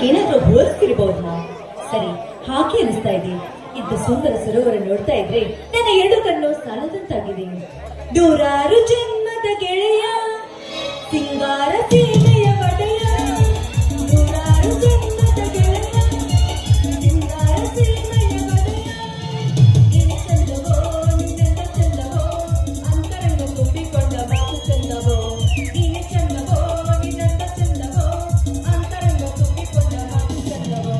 ಏನಾದ್ರೂ ಹೋಲಿಸ್ತಿರ್ಬಹುದಾ? ಸರಿ, ಹಾಗೆ ಅನಿಸ್ತಾ ಇದೆ. ಇದ್ದ ಸುಂದರ ಸರೋವರ ನೋಡ್ತಾ ಇದ್ರೆ ನನ್ನ ಎರಡು ಕಣ್ಣು ಸಾಲದಂತಾಗಿದೆ. ನೂರಾರು ಜನ್ಮದ ಗೆಳೆಯ, ಸಿಂಗಾರ ಸೀಮೆಯ ಒಡೆಯ, ನೂರಾರು ಜನ್ಮದ ಗೆಳೆಯ, ಸಿಂಗಾರ ಸೀಮೆಯ ಒಡೆಯ. ನಿನ್ನ ಚಂದವೋ ನಿನ್ನ ಚಂದವೋ, ಅಂತರಂಗ ತುಂಬಿಕೊಂಡ ಮಾತು ಚಂದವೋ. ನಿನ್ನ ಚಂದವೋ ನಿನ್ನ ಚಂದವೋ, ಅಂತರಂಗ ತುಂಬಿಕೊಂಡ ಮಾತು ಚಂದವೋ.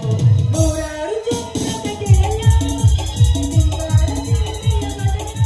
ನೂರಾರು ಜನ್ಮದ ಗೆಳೆಯ, ಸಿಂಗಾರ ಸೀಮೆಯ ಒಡೆಯ.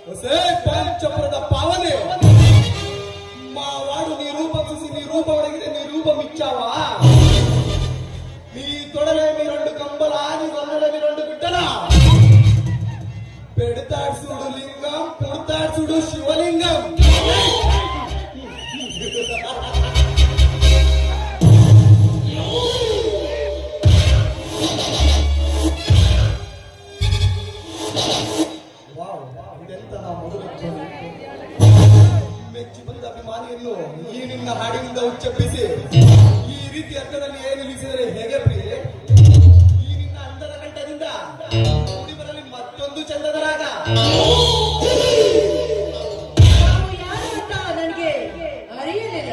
ಹೊಸೇ ಪಂಚಪುರದ ಪಾವನೆ ಮಾವಾಡು ನೀ ರೂಪ ಸುಸಿ ನೀ ರೂಪ ಒಳಗಿದೆ ನೀ ರೂಪ ಮಿಚ್ಚಾವ ನೀ ತೊಡಲೆ ಮೀರೊಂಡು ಕಂಬಲ ನೀ ಸೊನ್ನಡ ಮೀರೊಂಡು ಬಿಟ್ಟನ పెడతాడు లింగం పుడతాడు శివలింగం. ಇದೆಂತಹ ಮೊದಲು ಮೆಚ್ಚಿ ಬಂದ ಅಭಿಮಾನಿಯನ್ನು ಈ ನಿನ್ನ ಹಾಡಿನಿಂದ ಉಚ್ಚಪ್ಪಿಸಿ ಈ ರೀತಿ ಅರ್ಥದಲ್ಲಿ ಏನು ನಿಲ್ಲಿಸಿದರೆ ಹೇಗೆ ಪ್ರಿಯೆ? ಈ ನಿನ್ನ ಅಂದದ ಕಂಠದಿಂದ ಕೂಡಿ ಬರಲಿ ಮತ್ತೊಂದು ಚಂದದ ರಾಗ. ನನಗೆ ಅರಿಯಲಿಲ್ಲ.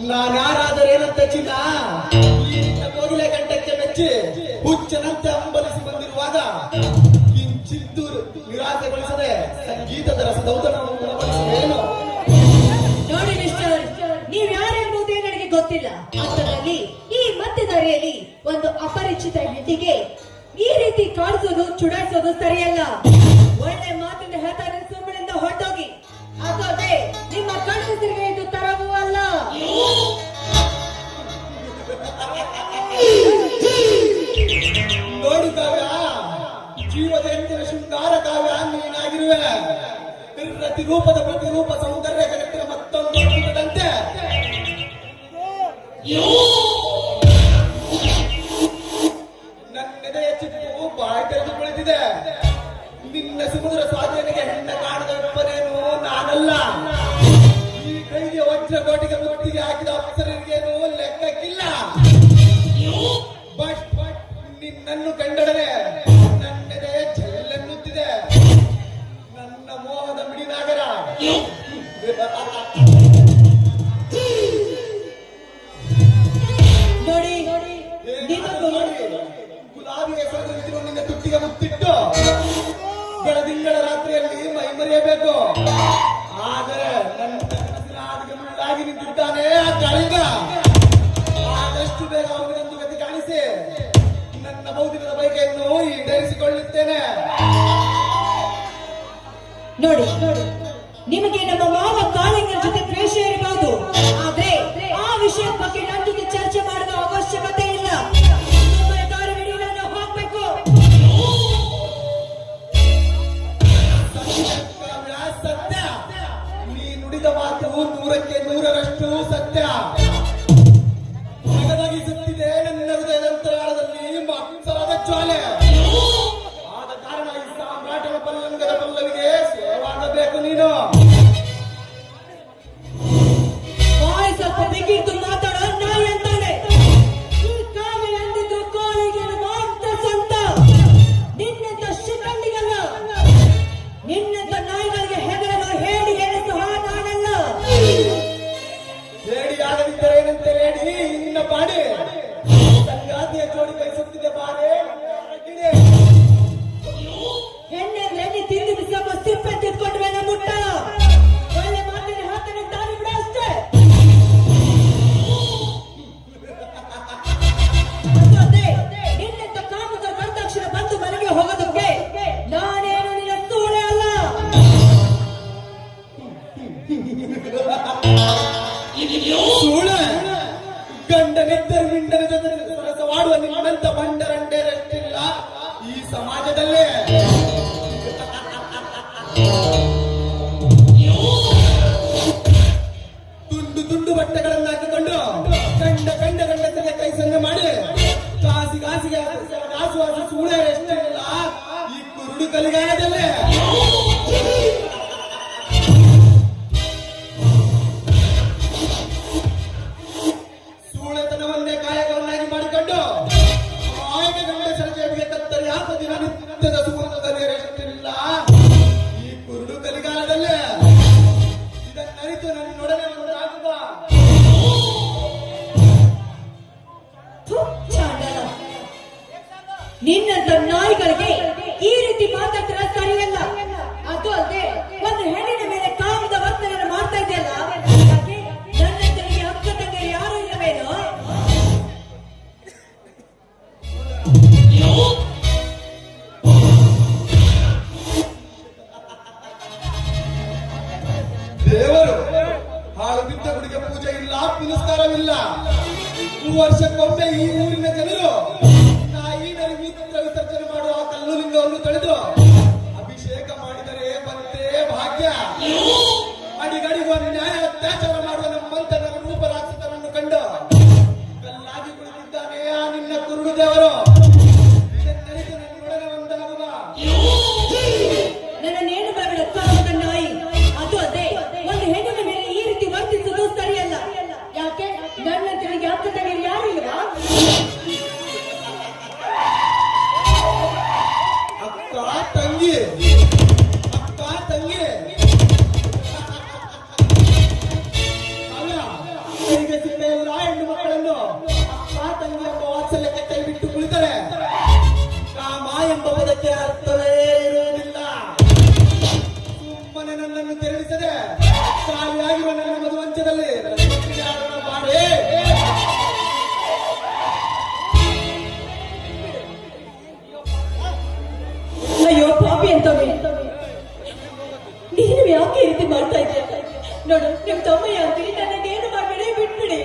ನಾನ್ಯಾರಾದರೇನಂತ ಚಿನ್ನ ಈ ನಿನ್ನ ಕೋಗಿಲೆ ಕಂಠಕ್ಕೆ ಮೆಚ್ಚಿ ಹುಚ್ಚನಂತೆ ಅಂಬಲಿಸಿ ಬಂದಿರುವಾಗ ಕಿಂಚಿತ್ತೂರು ನಿರಾಸೆಗೊಳಿಸದೆ ಸಂಗೀತದ ರಸದೌತಣವನ್ನು ಗುಣಪಡಿಸುವೇನು? ನೋಡಿ ಮಿಸ್ಟರ್, ನೀವ್ ಯಾರೆಂಬುದೇ ನನಗೆ ಗೊತ್ತಿಲ್ಲ. ಅಂತದಲ್ಲಿ ಈ ಮಧ್ಯದಾರಿಯಲ್ಲಿ ಒಂದು ಅಪರಿಚಿತ ಹೆಣ್ಣಿಗೆ ಈ ರೀತಿ ಕಾಡಿಸೋದು ಚುಡಾಯಿಸೋದು ಸರಿಯಲ್ಲ. ಒಳ್ಳೆ ಮಾತಿನ ಹೇಳ್ತಾರೆ, ಸುಮ್ಮನಿಂದ ಹೊರಟೋಗಿ. ಅದೇ ನಿಮ್ಮ ಕಣ್ಣೆಸರಿಗೆ ಇದು ತರವೂ ಅಲ್ಲ. ನೋಡು ಕಾವ್ಯ, ಜೀವಜಯಂತಿನ ಶೃಂಗಾರ ಕಾವ್ಯ ನೀನಾಗಿರುವೆ. ಪ್ರತಿರೂಪದ ಪ್ರತಿರೂಪ ಸೌಂದರ್ಯ ಜಗತ್ತಿನ ಮತ್ತೊಂದು ಅದ್ಭುತದಂತೆ ನನ್ನೆದೆಯ ಚಿಪ್ಪು ಬಾಯಿ ತೆರೆದು ಕುಳಿತಿದೆ. ನಿನ್ನ ಸಮುದ್ರ ಸ್ವಾಧೀನಿಗೆ ಹೆಣ್ಣ ಕಾಣದ ಒಬ್ಬನೇನು ನಾನಲ್ಲ. ಈ ಕೈಗೆ ವಜ್ರಕೋಟಿಗೆ ಮುತ್ತಿಗೆ ಹಾಕಿದ ಅಪ್ಸರರಿಗೇನು ಲೆಕ್ಕಕ್ಕಿಲ್ಲ. ಬಟ್ ನಿನ್ನನ್ನು ಕಂಡರೆ ನನ್ನೆದೆಯ ಚೆಲ್ಲೆನ್ನುತ್ತಿದೆ. ನನ್ನ ಮೋಹದ ಮಿಡಿನಾಗರ ನೋಡಿ, ಗುಲಾಬಿ ಹೆಸರು ನಿಂತಿರುವ ನಿನ್ನ ತುಟ್ಟಿಗೆ ಮುತ್ತಿಟ್ಟು ಬೆಳದಿಂಗಳ ರಾತ್ರಿಯಲ್ಲಿ ಮೈ ಮರೆಯಬೇಕು. ಆದರೆ ನನ್ನ ಕನಸಿನ ಹಾದಿಗೆ ಮುಳ್ಳಾಗಿ ನಿಂತಿದ್ದಾನೆ ಆ ಕಾಳಿಂಗ. ಆದಷ್ಟು ಬೇಗ ಅವನಿಗೊಂದು ಗತಿ ಕಾಣಿಸಿ ನನ್ನ ಬೌದ್ಧಿಕದ ಬಯಕೆಯನ್ನು ಈಡೇರಿಸಿಕೊಳ್ಳುತ್ತೇನೆ. ನೋಡಿ, ನಿಮಗೆ ನಮ್ಮ ಮಾವ ಕಾಳಿಂಗನ ಜೊತೆ ದ್ವೇಷ ಇರಬಹುದು, ಆದ್ರೆ ಆ ವಿಷಯದ ಬಗ್ಗೆ ನನ್ನ ಜೊತೆ ಚರ್ಚೆ ಮಾಡುವ ಅವಶ್ಯಕತೆ ಇಲ್ಲ. ಹೋಗ್ಬೇಕು. ಸತ್ಯ, ನೀ ನುಡಿದ ಮಾತು 100ಕ್ಕೆ 100ರಷ್ಟು ಸತ್ಯ. ಜಗದಾಗಿಸುತ್ತಿದೆ ನನ್ನ ಮಾಡುವ ನಿಮ್ಮಂತ ಬಂಡರಂಡೆರಷ್ಟಿಲ್ಲ ಈ ಸಮಾಜದಲ್ಲೇ. ತುಂಡು ತುಂಡು ಬಟ್ಟೆಗಳನ್ನು ಹಾಕಿಕೊಂಡು ಗಂಡ ಗಂಡಸರಿಗೆ ಕೈ ಸನ್ನೆ ಮಾಡಿ ಕಾಸಿಗೆ ಕಾಸು ಹಾಕಿ ಸೂಳೆ ಎಷ್ಟಿಲ್ಲ ಈ ಕುರುಡು ಕಲಿಗಾಲದಲ್ಲೇ. ಸೂಳೆತನವನ್ನೇ ಕಾಯಕವನ್ನಾಗಿ ಮಾಡಿಕೊಂಡು ಕಾಯಕ ಗಂಡಸರ ಜೇಬಿಗೆ ಕತ್ತರಿ ಹಾಕ ದಿನನಿತ್ಯದ ಸುಖದಲ್ಲಿರಷ್ಟಿಲ್ಲ ಈ ಕುರುಡು ಕಲಿಗಾಲದಲ್ಲೇ. ಇದನ್ನರಿತು ನನ್ನೊಡನೆ ಒಂದಾಗುವ ಚಾಂಡಲ, ನಿನ್ನಂತ ನಾಯಿಗಳಿಗೆ ಈ ರೀತಿ ಮಾತಾಡ್ತಿರ ಸರಿಯಲ್ಲ. ಅದು ಅಲ್ಲದೆ ಒಂದು ಹೆಣ್ಣಿನ ಮೇಲೆ ಕಾಮದ ವರ್ತನೆ ಮಾಡ್ತಾ ಇದೆಯಲ್ಲ, ಯಾಕೆ ನನ್ನಂತರಿಗೆ ಅಕ್ಕ ತಂಗಿ ಯಾರು ಇಲ್ಲವೇನೋ? ದೇವರು ಹಾಳು ಬಿದ್ದ ಗುಡಿಗೆ ಪೂಜೆ ಇಲ್ಲ, ಪುನಸ್ಕಾರವಿಲ್ಲ. ವರ್ಷಕ್ಕೊಮ್ಮೆ ಈ ಊರಿನ ಜನರು ನಾಯಿನರಿ ಮೂತ್ರ ವಿಸರ್ಜನೆ ಮಾಡುವ ಆ ಕಲ್ಲು ಲಿಂಗವನ್ನು ತೊಳೆದು ಅಭಿಷೇಕ ಮಾಡಿದರೆ ಬಂತೆ ಭಾಗ್ಯ. ಅಡಿಗಡಿಗುವ ನ್ಯಾಯ ಅತ್ಯಾಚಾರ ಮಾಡುವ ನಮ್ಮಂತ ರೂಪ ರಾಕ್ಷಸರನ್ನು ಕಂಡು ಕಲ್ಲಾಗಿ ಕುಳಿತಿದ್ದಾನೆ ಆ ನಿನ್ನ ಕುರುಡು ದೇವರು. ಇದನ್ನರಿತು ನನ್ನೊಡನೆ ಒಂದಾಗುವ. ನನ್ನನ್ನೇನು ಬರಬೇಡ ಕಾಮದ ನಾಯಿ. ಅದು ಅದೇ ಒಂದು ಹೆಣ್ಣಿನ ಮೇಲೆ ಈ ರೀತಿ ವರ್ತಿಸುವುದು ಸರಿಯಲ್ಲ. ಯಾಕೆ ನನ್ನಂತರಿಗೆ ಅಕ್ಕ ತಂಗಿ ಯಾರು ಇಲ್ವಾ? ಅಕ್ಕ ತಂಗಿ ಅಲ್ಲ, ಕೈಗೆ ಸಿಕ್ಕ ಎಲ್ಲ ಹೆಣ್ಣು ಮಕ್ಕಳನ್ನು ಅಕ್ಕ ತಂಗಿ ಎಂಬ ವಾತ್ಸಲ್ಯಕ್ಕೆ ಕೈ ಬಿಟ್ಟು ಕುಳಿತರೆ ಕಾಮ ಎಂಬ ಪದಕ್ಕೆ ಅರ್ಥವೇ ಇರುವುದಿಲ್ಲ. ಸುಮ್ಮನೆ ನನ್ನನ್ನು ತೆರಳಿಸದೆ ಖಾಲಿಯಾಗಿರುವ ನನ್ನ ಮಧುವಂಚದಲ್ಲಿ ಮಾಡಿ. ಅಯ್ಯೋ ಪಾಪಿ ಅಂತವೇ, ನೀನು ಯಾಕೆ ಈ ರೀತಿ ಮಾಡ್ತಾ ಇದ್ದೀಯ? ನೋಡು, ನಿಮ್ ತಮ್ಮಯ್ಯ ಅಂತೀರಿ, ನನ್ನನ್ನೇನು ಮಾಡಬೇಡಿ, ಬಿಟ್ಬಿಡಿ.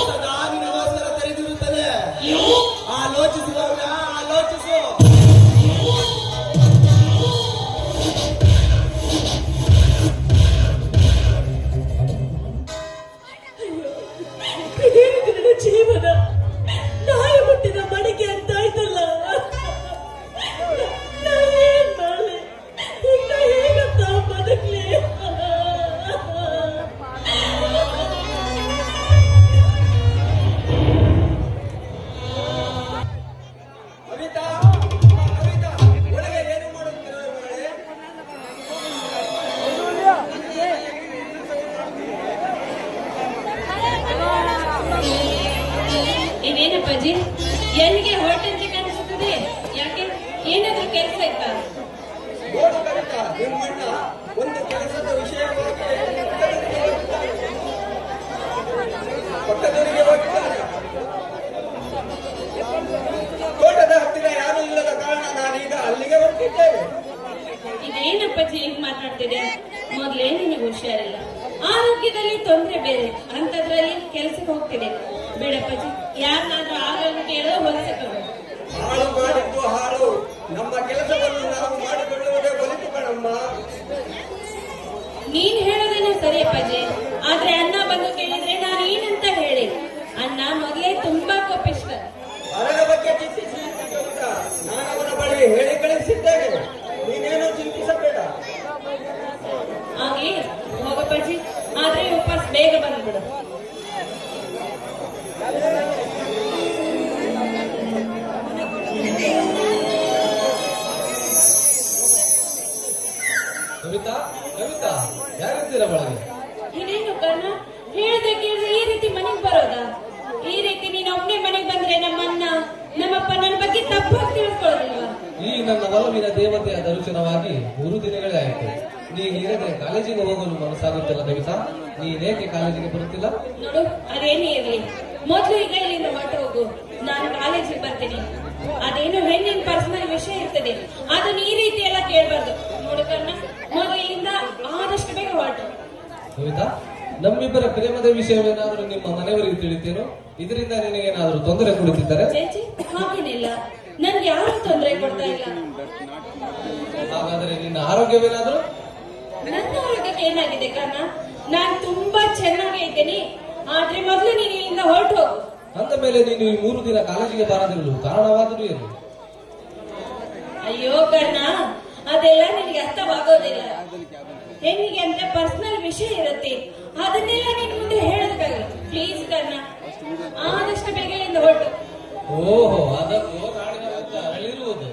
ಸದಾ ನಿನಗೋಸ್ಕರ ತೆರೆದಿರುತ್ತದೆ. ಆಲೋಚಿಸು ಗೌಡ, ಆಲೋಚಿಸು. ಇದೇನಿದು ನನ್ನ ಜೀವನ? ನಾಯಿ ಹುಟ್ಟಿದ ಮಡಿಕೆ ಅಂತ ಆಯ್ತಲ್ಲ. ನಾ ಏನ್ ಮಾಡ್ಲಿ? ಈಗ ನಾ ಹೇಗಂತ ಬದುಕ್ಲಿ? ಕವಿತಾ, ಕವಿತಾ, ಒಳಗೆ ಏನು ಮಾಡುತ್ತೀರೋ ಮಗಳೇ? ಇದೇನಪ್ಪಾಜಿ, ಎಲ್ಲಿಗೆ ಹೊರಟಂತೆ ಕಾಣಿಸುತ್ತದೆ? ಯಾಕೆ, ಏನಾದ್ರೂ ಕೆಲಸ ಇತ್ತಾ? ನೋಡು ಕವಿತಾ, ನಿಮ್ಮಣ್ಣ ಒಂದು ಕೆಲಸದ ವಿಷಯವಾಗಿ ಪಕ್ಕದೂರಿಗೆ ಹೋಗಿದ್ದಾರೆ. ತೋಟದ ಹತ್ತಿರ ಯಾರು ಇಲ್ಲದ ಕಾರಣ ನಾನೀಗ ಅಲ್ಲಿಗೆ ಹೊರಟಿದ್ದೇವೆ. ಇದೇನಪ್ಪಾಜಿ ಹೀಗೆ ಮಾತಾಡ್ತಿದೆ? ಮೊದ್ಲೇ ನಿನಗೆ ಹುಷಾರಿಲ್ಲ, ಆರೋಗ್ಯದಲ್ಲಿ ತೊಂದರೆ ಬೇರೆ, ಅಂತದ್ರಲ್ಲಿ ಕೆಲ್ಸಕ್ಕೆ ಹೋಗ್ತಿದೆ. ಬೇಡಪ್ಪಾಜಿ, ಯಾರನ್ನಾದ್ರೂ ಆರೋಗ್ಯ ಕೇಳೋ ಹೊಲಿಸಬೇಕು. ಹಾಳು ಮಾಡಿದ್ದು ಹಾಳು, ನಮ್ಮ ಕೆಲಸವನ್ನು ನಾವು ಮಾಡಿಕೊಳ್ಳುವುದೇ ಒಲಿತು ಕಣಮ್ಮ. ನೀನ್ ಹೇಳೋದೇನೋ ಸರಿ ಅಪ್ಪಾಜಿ, ಆದ್ರೆ ಅಣ್ಣ ಬಂದು ಕೇಳಿದ್ರೆ ನಾನು ಏನಂತ ಹೇಳಿ? ಅಣ್ಣ ಮೊದಲೇ ತುಂಬಾ ಕೋಪಿಷ್ಟ. ಅದರ ಬಗ್ಗೆ ಚಿಂತಿಸಿ ಕವಿತಾ, ನಾನು ಅವನ ಬಳಿ ಹೇಳಿ ಕಳಿಸಿದ್ದೇನೆ. ನೀನೇನು ಚಿಂತಿಸಬೇಡ. ಹಾಗೆ ಹೋಗಪ್ಪಾಜಿ, ಆದ್ರೆ ವಾಪಸ್ ಬೇಗ ಬಂದ್ಬಿಡು. ಕವಿತಾ, ಕವಿತಾ, ಯಾರಿದ್ದೀರ ಒಳಗೆ? ಇದೇನು ಕರ್ಣ, ಹೇಳ್ದೆ ಕೇಳಿದ್ರೆ ಈ ರೀತಿ ಮನೆಗ್ ಬರೋದಾ? ಈ ರೀತಿ ನೀನ್ ಒಬ್ನೇ ಮನೆಗ್ ಬಂದ್ರೆ ನಮ್ಮಣ್ಣ ನಮ್ಮಪ್ಪ ನನ್ನ ಬಗ್ಗೆ ತಪ್ಪಾಗಿ ತಿಳ್ಕೊಳ್ಳೋದಿಲ್ವಾ? ಈ ನನ್ನ ಒಲವಿನ ದೇವತೆಯ ದರ್ಶನವಾಗಿ 3 ದಿನಗಳೇ ಆಯಿತು. ನೀನಿರದೆ ಕಾಲೇಜಿಗೆ ಹೋಗಲು ಮನಸ್ಸಾಗುತ್ತಿಲ್ಲ ಕವಿತಾ. ನೀನೇಕೆ ಕಾಲೇಜಿಗೆ ಬರುತ್ತಿಲ್ಲ? ನೋಡು, ಅದೇನೇ ಇರ್ಲಿ, ಮೊದ್ಲು ಈಗ ಇಲ್ಲಿಂದ ಹೊರಟು ಹೋಗು. ನಾನು ಕಾಲೇಜಿಗೆ ಬರ್ತೀನಿ. ಅದೇನು ಹೆಣ್ಣಿನ ಪರ್ಸನಲ್ ವಿಷಯ ಇರ್ತದೆ, ಅದನ್ನ ಈ ರೀತಿ ಎಲ್ಲ ಕೇಳ್ಬಾರ್ದು. ನೋಡು ಕರ್ಣ, ಮೊದ್ಲು ಇಲ್ಲಿಂದ ಆದಷ್ಟು ಬೇಗ ಹೊರಟು. ಕವಿತಾ, ನಮ್ಮಿಬ್ಬರ ಪ್ರೇಮದ ವಿಷಯವೇನಾದರೂ ನಿಮ್ಮ ಮನೆಯವರಿಗೆ ತಿಳಿತೇನೋ? ಇದರಿಂದ ನಿನಗೇನಾದರೂ ತೊಂದರೆ ಕೊಡುತ್ತಿದ್ದಾರೆ? ಚೇಚಿ, ಹಾಗೇನಿಲ್ಲ, ನನ್ಗೆ ಯಾರು ತೊಂದರೆ ಕೊಡ್ತಾ ಇಲ್ಲ. ಹಾಗಾದರೆ ನಿನ್ನ ಆರೋಗ್ಯವೇನಾದರೂ? ನನ್ನ ಆರೋಗ್ಯಕ್ಕೆ ಏನಾಗಿದೆ ಕರ್ಣ? ನಾನ್ ತುಂಬಾ ಚೆನ್ನಾಗೇ ಇದ್ದೇನೆ. ಆದ್ರೆ ಮೊದ್ಲು ನೀನು ಇಲ್ಲಿಂದ ಹೊರಟು ಹೋಗು. ಅಂದ ಮೇಲೆ ನೀನು ಈ 3 ದಿನ ಕಾಲೇಜಿಗೆ ಬಾರದಿರಲು ಕಾರಣವಾದರೂ ಏನು? ಅಯ್ಯೋ ಕರ್ಣ, ಅದೆಲ್ಲ ನಿನಗೆ ಅರ್ಥವಾಗೋದಿಲ್ಲ. ಹೆಣ್ಣಿಗೆ ಅಂತ ಪರ್ಸನಲ್ ವಿಷಯ ಇರುತ್ತೆ, ಅದನ್ನೆಲ್ಲ ನಿನ್ ಮುಂದೆ ಹೇಳೋದಕ್ಕಾಗಲ್ಲ. ಪ್ಲೀಸ್ ಕರ್ಣ, ಆದಷ್ಟು ಬೇಗ ಇಲ್ಲಿಂದ ಹೊರಟು. ಓಹೋ, ಅದಕ್ಕೂ ನಾಡಿನ ಉದ್ದ ಅರಳಿರುವುದು.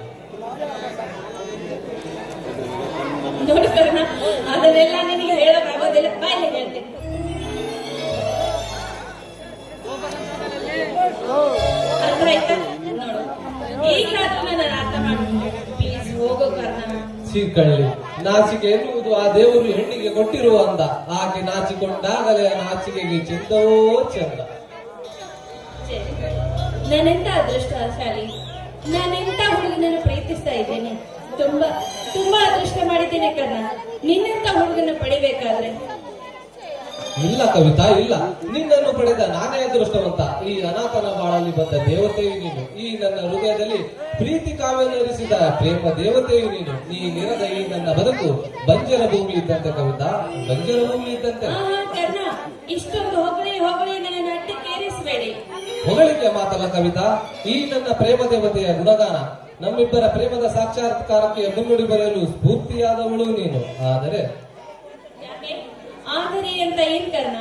ನೋಡು ಕರ್ಣ, ಅದನ್ನೆಲ್ಲ ನಿನಗೆ ಹೇಳೋಕ್ಕಾಗೋದಿಲ್ಲ. ಬಾಯಲ್ಲಿ ಹೇಳ್ತೇನೆ. ಅರ್ಥ ಆಯ್ತಾ? ನೋಡು, ಈಗಲಾದ್ರೂ ನನ್ನ ಅರ್ಥ ಮಾಡು. ಪ್ಲೀಸ್ ಹೋಗೋ ಕರ್ಣ. ಚೀಕಳ್ಳಿ, ನಾಚಿಕೆ ಎನ್ನುವುದು ಆ ದೇವರು ಹೆಣ್ಣಿಗೆ ಕೊಟ್ಟಿರುವ ಅಂದ. ಆಕೆ ನಾಚಿಕೊಂಡಾಗಲೇ ಆ ನಾಚಿಕೆಗೆ ಚೆಂದವೋ ಚೆಂದ. ನಾನೆಂತ ಅದೃಷ್ಟಶಾಲಿ, ನಾನೆಂತ ಹುಡುಗನನ್ನು ಪ್ರೀತಿಸ್ತಾ ಇದ್ದೇನೆ. ತುಂಬಾ ತುಂಬಾ ಅದೃಷ್ಟ ಮಾಡಿದ್ದೇನೆ ಕರ್ಣ, ನಿನ್ನಂತ ಹುಡುಗನ ಪಡಿಬೇಕಾದ್ರೆ. ಇಲ್ಲ ಕವಿತಾ, ಇಲ್ಲ. ನಿನ್ನನ್ನು ಪಡೆದ ನಾನೇ ಅದೃಷ್ಟವಂತ. ಈ ಅನಾಥನ ಬಾಳಲ್ಲಿ ಬಂದ ದೇವತೆಯು ನೀನು. ಈ ನನ್ನ ಹೃದಯದಲ್ಲಿ ಪ್ರೀತಿ ಕಾವೆಲ್ಲರಿಸಿದ ಪ್ರೇಮ ದೇವತೆಯು ನೀನು. ನೀನಿರದ ಈ ನನ್ನ ಬದುಕು ಬಂಜರ ಭೂಮಿ ಇದ್ದಂತೆ ಕವಿತಾ, ಬಂಜರ ಭೂಮಿ ಇದ್ದಂತೆ. ಕರ್ಣ, ಇಷ್ಟೊಂದು ಹೊಗಳಿ ಹೊಗಳಿ ನನ್ನ ಅಟ್ಟಕ್ಕೇರಿಸಬೇಡಿ. ಹೊಗಳಿಕೆ ಮಾತಲ್ಲ ಕವಿತಾ, ಈ ನನ್ನ ಪ್ರೇಮ ದೇವತೆಯ ಗುಣಗಾನ. ನಮ್ಮಿಬ್ಬರ ಪ್ರೇಮದ ಸಾಕ್ಷಾತ್ಕಾರಕ್ಕೆ ಮುನ್ನುಡಿ ಬರೆಯಲು ಸ್ಫೂರ್ತಿಯಾದವಳು ನೀನು. ಆದರೆ ಅಂತ ಏನ್ ಕರ್ಣ?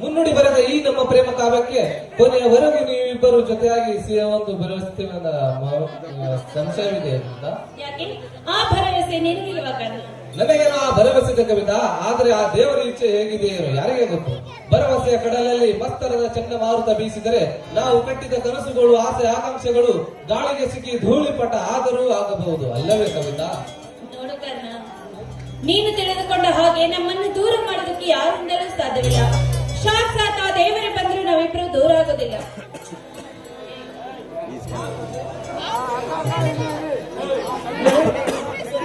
ಮುನ್ನುಡಿ ಬರೆದ ಈ ನಮ್ಮ ಪ್ರೇಮ ಕಾವ್ಯಕ್ಕೆ ಕೊನೆಯವರೆಗೂ ನೀವಿಬ್ಬರು ಜೊತೆಯಾಗಿ ಒಂದು ಭರವಸೆ ಸಂಶಯವಿದೆ ಅಂತ. ಯಾಕೆ ಆ ಭರವಸೆ ನಿನಗಿಲ್ವ ಕರ್ಣ? ನನಗೇನೋ ಆ ಭರವಸೆ ಇದೆ ಕವಿತಾ, ಆದರೆ ಆ ದೇವರ ಇಚ್ಛೆ ಹೇಗಿದೆಯೋ ಯಾರಿಗೆ ಗೊತ್ತು. ಭರವಸೆಯ ಕಡಲಲ್ಲಿ ಮಸ್ತರದ ಚಂಡಮಾರುತ ಬೀಸಿದರೆ ನಾವು ಕಟ್ಟಿದ ಕನಸುಗಳು, ಆಸೆ ಆಕಾಂಕ್ಷೆಗಳು ಗಾಳಿಗೆ ಸಿಕ್ಕಿ ಧೂಳಿಪಟ ಆದರೂ ಆಗಬಹುದು, ಅಲ್ಲವೇ ಕವಿತಾ? ನೋಡು ಕರ್ಣ, ನೀನು ತಿಳಿದುಕೊಂಡ ಹಾಗೆ ನಮ್ಮನ್ನು ದೂರ ಮಾಡೋದಕ್ಕೆ ಯಾರಿಂದಲೂ ಸಾಧ್ಯವಿಲ್ಲ. ಸಾಕ್ಷಾತ್ ಆ ದೇವರೇ ಬಂದರೂ ನಾವಿಬ್ರು ದೂರ ಆಗೋದಿಲ್ಲ.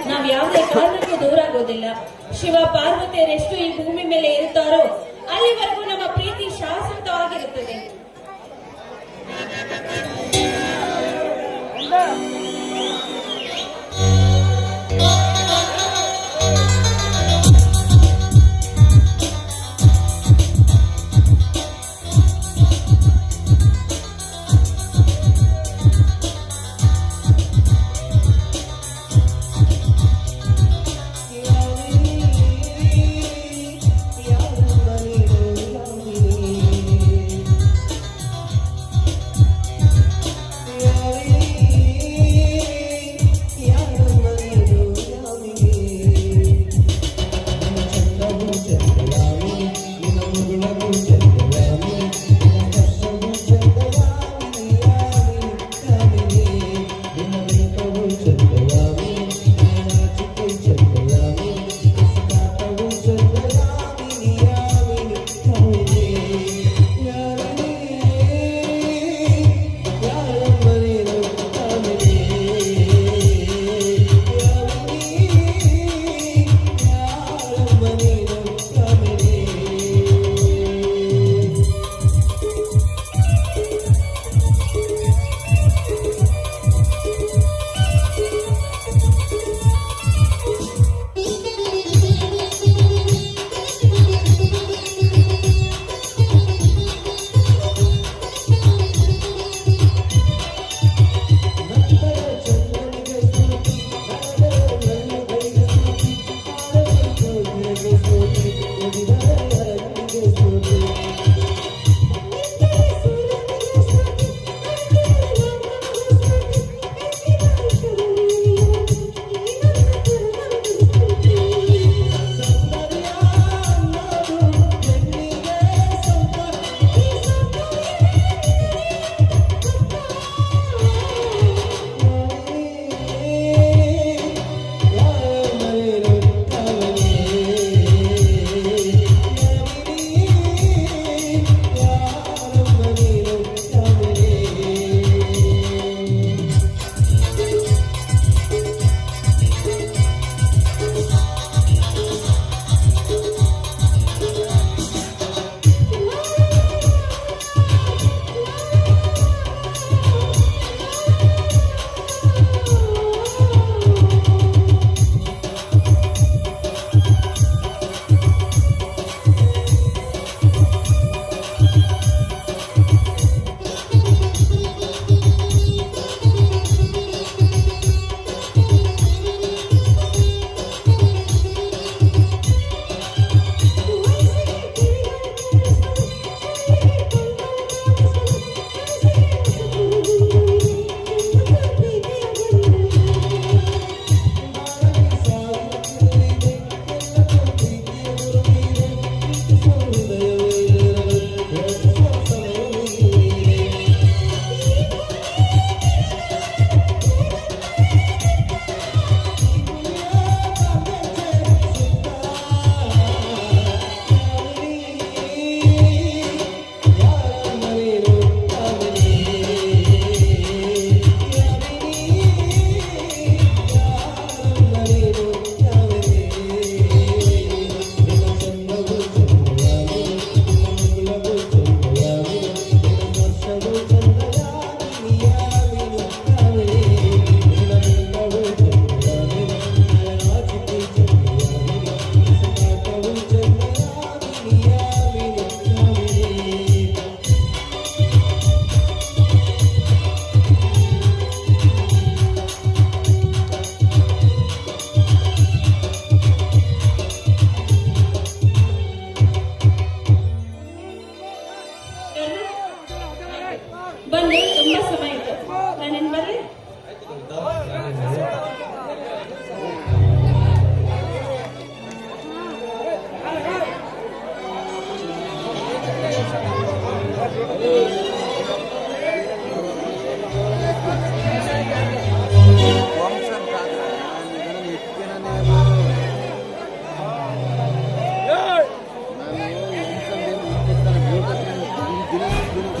ನಾವ್ ಯಾವುದೇ ಕಾರಣಕ್ಕೂ ದೂರ ಆಗೋದಿಲ್ಲ. ಶಿವ ಪಾರ್ವತಿಯರೆಷ್ಟು ಈ ಭೂಮಿ ಮೇಲೆ ಇರುತ್ತಾರೋ ಅಲ್ಲಿವರೆಗೂ ನಮ್ಮ ಪ್ರೀತಿ ಶಾಶ್ವತವಾಗಿರುತ್ತದೆ.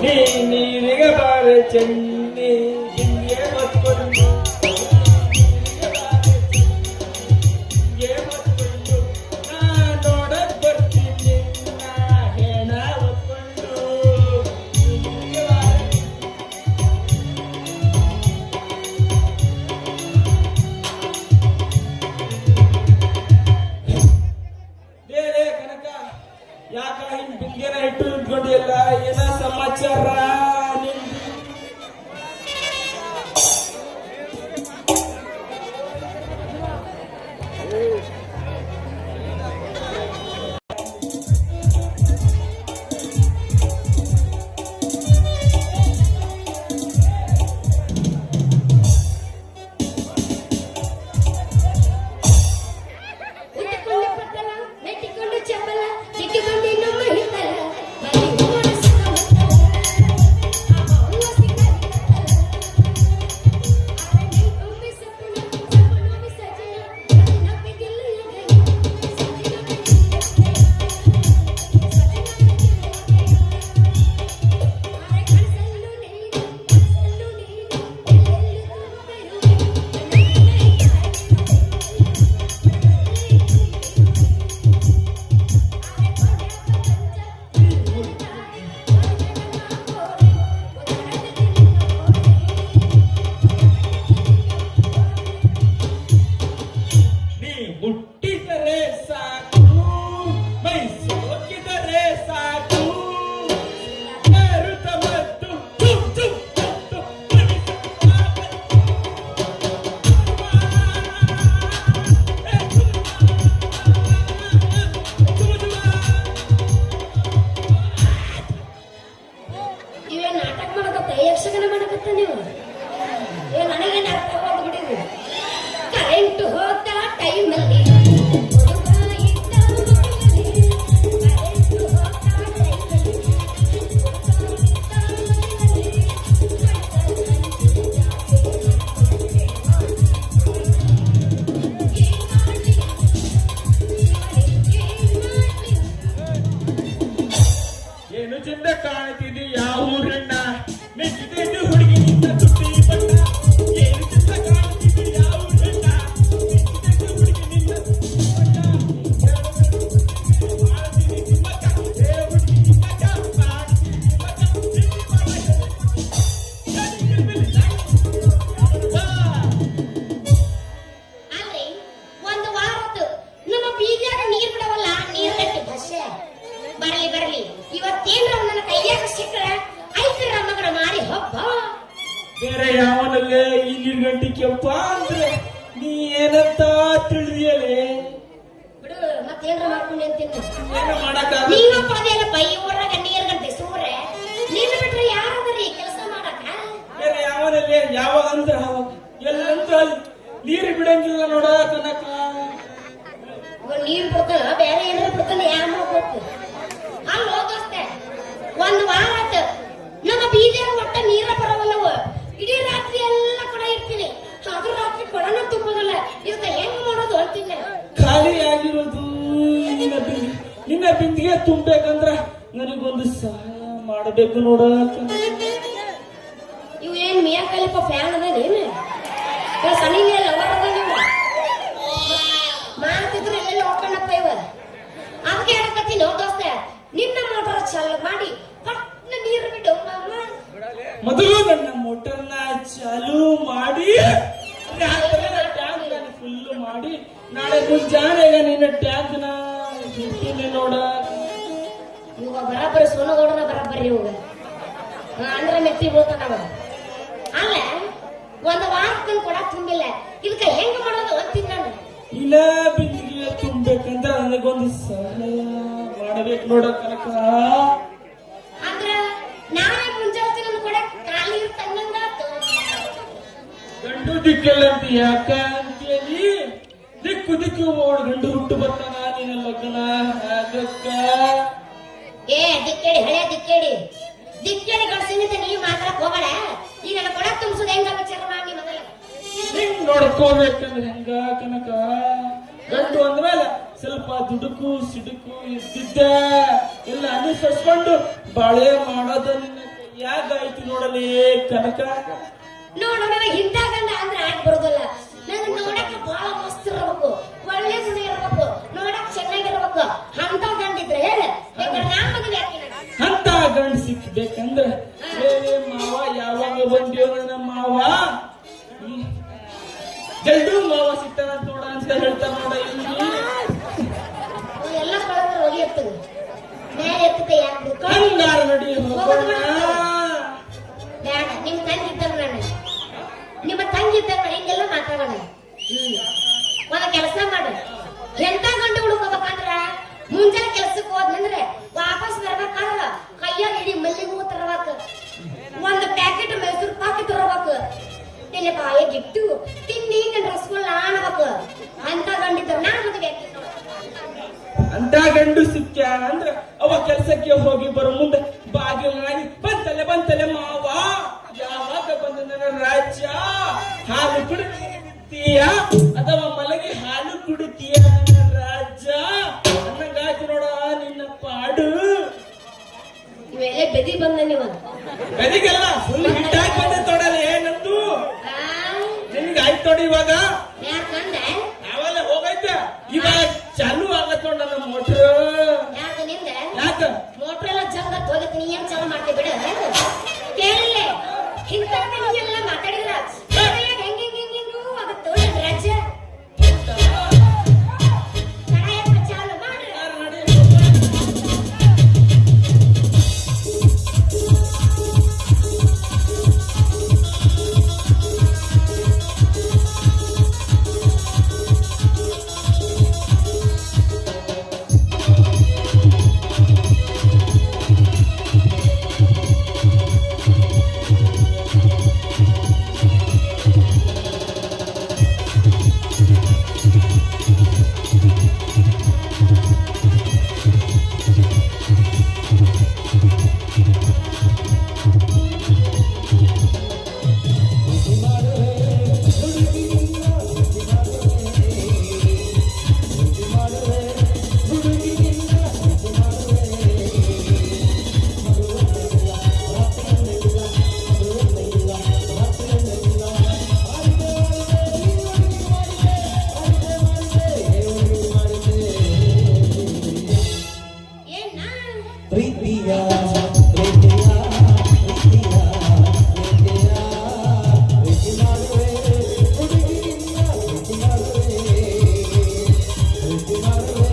ನೀನಿಗೆ ಬಾರೆ ಚೆನ್ನಿ ಹಿಂಗೆ ಮತ್ಕೊಂಡು ನಾ ನೋಡಕ್ ಬರ್ತೀನಿ ನಾ ಹೆಣ ಹೊತ್ಕೊಂಡು ಬೇರೆ ಕನಕ ಯಾಕ ಹಿಂಗ್ ಬಿಲ್ಗೆನ ಇಟ್ಟು ನಿಂತ್ಕೊಂಡಿಲ್ಲ ಏನ ಸಮಾಚಾರ ನಿಂದು ಉಟ್ಟುಕೊಂಡು ಪತ್ತಲ ನೆಟ್ಟಿಕೊಂಡು ಚಪ್ಪಲ ಸಿಕ್ಕಿಕೊಂಡು ಇನ್ನೊಮ್ಮೆ ಹಿತ್ತಲ ಯಕ್ಷಗಾನ ಮಾಡಕತ್ತ ನೀವು ನನಗೇನು ಅರ್ಥ ಹೋಗ್ಬಿಟ್ಟಿದ್ರಿ ಕರೆಂಟ್ ಹೋದ ಟೈಮಲ್ಲಿ ಏನು ಚಂದ ಕಾಣ್ತಿದ್ದಿ ಯಾವ ಊರಣ್ಣ ಮೆಚ್ಚಿದ್ದು ಹುಡುಗಿ ನಿನ್ನ ತುಟ್ಟಿ ಬಣ್ಣ ಏನು ಚಂದ ಕಾಣ್ತಿದ್ದಿ ಯಾವ ಊರಣ್ಣ ಮೆಚ್ಚಿದ್ದು ಹುಡುಗಿ ನಿನ್ನ ತುಟ್ಟಿ ಬಣ್ಣ ಮಾಡ್ತೀನಿ ನಿಮ್ಮಕ್ಕ ಏ ಹುಡುಗಿ ನಿಮ್ಮಕ್ಕ ಮಾಡ್ತೀನಿ ನಿಮ್ಮಕ್ಕ ತಿಂಡಿ ಮಾಡ ಅಲ್ರಿ ಒಂದು ವಾರದ್ದು ನಮ್ಮ ಬೀದಿಯಾಗ ನೀರ್ ಬಿಡವಲ್ಲ ನೀರ್ ಕಟ್ಟಿ ಬಸ್ಸೆ ಬರಲಿ ಇವತ್ತೇನ್ರ ನನ್ನ ಕೈಯಾಗ ಸಿಕ್ಕರ ಐತರ ಮಗನ ಮಾರಿ ಹಬ್ಬ ಬೇರೆ ಯಾವನಲ್ಲೇ ಈ ನೀರ್ಗಂಟಿ ಕೆಂಪ ಅಂದ್ರೆ ನೀ ಏನಂತ ತಿಳಿಯಲೇ ಬಿಡು ಮತ್ತೇನ್ರ ಮಾಡ್ಕೊಂಡು ಅಂತೀನಿ ಏನು ಮಾಡಕ ನೀವ ಪಡೆಯಲ್ಲ ಬೈ ಊರಾಗ ನೀರ್ ಗಂಟೆ ಸೂರೆ ನೀನು ಬಿಟ್ರೆ ಯಾರದ್ರಿ ಕೆಲಸ ಮಾಡಕ ಬೇರೆ ಯಾವನಲ್ಲೇ ಯಾವಾಗ ಅಂದ್ರೆ ಅವಾಗ ಎಲ್ಲಂತ ನೀರು ಬಿಡಂಗಿಲ್ಲ ನೋಡ ಕನಕ ನೀರ್ ಬಿಡ್ತಾನ ಬೇರೆ ಏನಾರ ಬಿಡ್ತಾನೆ ಯಾವ ಹೋಗ್ತು ಅಲ್ಲಿ ಹೋಗಷ್ಟೆ ಒಂದು ವಾರ ಆಯ್ತು ನಮ್ಮ ಬೀದಿಯಾಗ ಒಟ್ಟ ನೀರ ಬರವಲ್ಲವ ಇಡೀ ರಾತ್ರಿ ಎಲ್ಲ ಕೊಡ ಇರ್ತೀನಿ ಅದು ರಾತ್ರಿ ಕೊಡನ ತುಂಬೋದಿಲ್ಲ ಇದಕ್ಕ ಹೆಂಗ್ ಮಾಡೋದು ಅಂತೀನಿ ಖಾಲಿ ಆಗಿರೋದು ನಿನ್ನ ಬಿಂದಿಗೆ ತುಂಬೇಕಂದ್ರ ನನಗೊಂದು ಸಹಾಯ ಮಾಡಬೇಕು ನೋಡ ಇವು ಏನ್ ಮಿಯಾ ಕಲಿಪ ಫ್ಯಾನ್ ಅದ ನೀನು ಸನಿ ಲವರ್ ಅದ ನೀವು ಮಾಡ್ತಿದ್ರು ಎಲ್ಲೆಲ್ಲ ಹೋಗ್ಕೊಂಡಪ್ಪ ಇವ ಅದಕ್ಕೆ ಹೇಳಕತ್ತೀನಿ ದೋಸ್ತ ನಿನ್ನ ಮೋಟರ್ ಚಾಲು ಮಾಡಿ ಪಟ್ನ ನೀರು ಬಿಡು ಮಾಮ ಮೊದಲು ನನ್ನ ಮೋಟರ್ನ ಚಾಲು ಮಾಡಿ ಟ್ಯಾಂಕ್ ಫುಲ್ ಮಾಡಿ ನಾಳೆ ಮುಂಜಾನೆಗೆ ನಿನ್ನ ಟ್ಯಾಂಕ್ ನ ಬಿಡ್ತೀನಿ ನೋಡ ಇವಾಗ ಬರಾಬರಿ ಸೋನಗೌಡನ ಬರಾಬರಿ ಇವಾಗ ಅಂದ್ರ ಮೆತ್ತಿ ಬೀಳ್ತಾನವ ಅಲ್ಲ ಒಂದು ವಾರಕ್ಕೆ ಕೊಡ ತುಂಬಿಲ್ಲ ಇದಕ್ಕ ಹೆಂಗ್ ಮಾಡೋದು ಅಂತೀನಿ ನಾನು ಇಲ್ಲ ಬಿಂದಿಗೆ ತುಂಬೇಕಂದ್ರ ನನಗೊಂದು ಸಹಾಯ ಮಾಡಬೇಕು ನೋಡ ಕನಕ ಅಂದ್ರ ನಾಳೆ ಮುಂಜಾನೆ ನನ್ನ ಕೊಡ ಖಾಲಿ ಇರ್ತಂಗಾತು ಗಂಡು ದಿಕ್ಕೆಲ್ಲ ಅಂತ ಯಾಕ ಅಂತೇಳಿ ದಿಕ್ಕು ಓಡ್ ಗಂಡು ಹುಟ್ಟು ಬರ್ತಾನ ನಿನ್ನ ಲಗ್ನ ಆಗಕ್ಕ ಏ ದಿಕ್ಕೇಡಿ ಹಳೆ ದಿಕ್ಕೇಡಿ ಗಣಸಿನಿಂದ ನೀವು ಮಾತಾಡಕ್ ಹೋಗಬೇಡ ಈಗ ನನ್ನ ಕೊಡ ತುಂಬಿಸೋದು ಹೆಂಗ ವಿಚಾರ ಮಾಡಿ ಮೊದಲ ಹಿಂಗ್ ನೋಡ್ಕೋಬೇಕಂದ್ರೆ ಹೆಂಗ ಕನಕ ಗಂಡು ಅಂದ್ಮೇಲೆ ಸ್ವಲ್ಪ ದುಡುಕು ಸಿಡುಕು ಇದ್ದಿದ್ದ ಎಲ್ಲ ಅನುಸರಿಸ್ಕೊಂಡು ಬಾಳೆ ಮಾಡೋದ ನಿನ್ನ ಯಾಗಾಯ್ತು ನೋಡಲೇ ಕನಕ ನೋಡ ಇಂಥ ಗಂಡ ಅಂದ್ರೆ ಆಗಿ ಬರೋದಿಲ್ಲ ನಂಗೆ ನೋಡಕ್ ಬಹಳ ಮಸ್ತ್ ಇರ್ಬೇಕು ಒಳ್ಳೆ ಗುಣ ಇರ್ಬೇಕು ನೋಡಕ್ ಚೆನ್ನಾಗಿರ್ಬೇಕು ಅಂತ ಗಂಡಿದ್ರೆ ಬೇಕಾದ್ರೆ ನಾ ಮದುವೆ ಆಗ್ತೀನಿ ಅಂತ ಗಂಡು ಸಿಕ್ಬೇಕಂದ್ರ ಏ ಮಾವ ಯಾವಾಗ ಬಂದ್ಯೋ ನನ್ನ ಮಾವ ಗಂಡು ಮಾವ ಸಿಗ್ತಾನ ನೋಡ ಅಂತ ಹೇಳ್ತಾರ ನೋಡ ಇಲ್ಲಿ ಎಲ್ಲ ಕಳೆದ್ರೆ ಹೋಗಿ ಇರ್ತದೆ ಮೇಲೆ ಎತ್ತತೆ ಯಾಕೆ ಹಂಗಾರ ನಡಿ ಹೋಗೋಣ ಬೇಡ ನಿಮ್ ತಂಗಿ ಇದ್ದಾಗ ನಾನು ನಿಮ್ಮ ತಂಗಿ ಇದ್ದಾಗ ಹಿಂಗೆಲ್ಲ ಮಾತಾಡೋಣ ಒಂದ ಕೆಲಸ ಮಾಡು ಎಂತ ಗಂಡು ಹುಡುಕೋಬೇಕಂದ್ರ ಮುಂಜಾನೆ ಕೆಲ್ಸಕ್ಕೆ ಹೋದ್ನಂದ್ರೆ ವಾಪಸ್ ಬರ್ಬೇಕಾದ್ರ ಕೈಯಾಗ ಇಡೀ ಮಲ್ಲಿಗೆ ಹೂ ತರಬೇಕು ಒಂದು ಪ್ಯಾಕೆಟ್ ಮೈಸೂರು ಪಾಕ್ ತರಬೇಕು ನಿನ್ನ ಬಾಯಿಗಿಟ್ಟು ತಿಂಡಿ ನನ್ನ ರಸಗುಲ್ಲ ಆಣಬೇಕು ಅಂತ ಗಂಡಿದ್ದ ನಾನು ಮದುವೆ ಅಂತ ಗಂಡು ಸಿಕ್ಕ ಅಂದ್ರ ಅವ ಕೆಲ್ಸಕ್ಕೆ ಹೋಗಿ ಬರೋ ಮುಂದೆ ಬಾಗಿಲಾಗಿ ಬಂತಲೆ ಮಾವ ಯಾವಾಗ ಬಂದ ನನ್ನ ರಾಜ್ಯ ಹಾಲು ಕುಡಿತೀಯ ಅಥವಾ ಮಲಗಿ ಹಾಲು ಕುಡಿತೀಯ ನನ್ನ ರಾಜ್ಯ ಅನ್ನಂಗಾಯ್ತು ನೋಡ ನಿನ್ನ ಪಾಡು ಇವೆಲ್ಲ ಬೆದಿ ಬಂದ ನೀವು ಬೆದಿಗೆಲ್ಲ ಫುಲ್ ಹಿಟ್ಟಾಗಿ ಬಂದ ತೊಡಲೆ ನಂದು ನಿನ್ಗೆ ಆಯ್ತು ನೋಡಿ ಇವಾಗ ಯಾಕಂದ್ರೆ ಅವೆಲ್ಲ ಹೋಗೈತೆ ಇವಾಗ ಚಾಲು ಆಗತ್ತ ನೋಡ ನನ್ನ ಮೋಟ್ರ್ ಯಾಕ ನಿಂದ ಯಾಕ ಮೋಟ್ರ್ ಎಲ್ಲ ಜಂಗ ಹೋಗತ್ತೆ ನೀ ಏನ್ ಚಾಲು ಮಾಡ್ತಿ ಬಿಡ ಕೇಳಿಲ್ಲ ಇಂಥ ಎಲ್ಲ ಮಾತಾಡಿದ್ರ ಹೆಂಗೂ ಆಗುತ್ತೆ ರಾಜ್ಯ ಚಾಲು ಮಾಡಿ ಪ್ರೀತಿಯ ಪ್ರೀತಿಯ ಪ್ರೀತಿಯ ಪ್ರೀತಿಯ ಪ್ರೀತಿ ಮಾಡುವೆ ಹುಡುಗಿನಿಂದ ಪ್ರೀತಿ ಮಾಡುವೆ ಪ್ರೀತಿ ಮಾಡುವೆ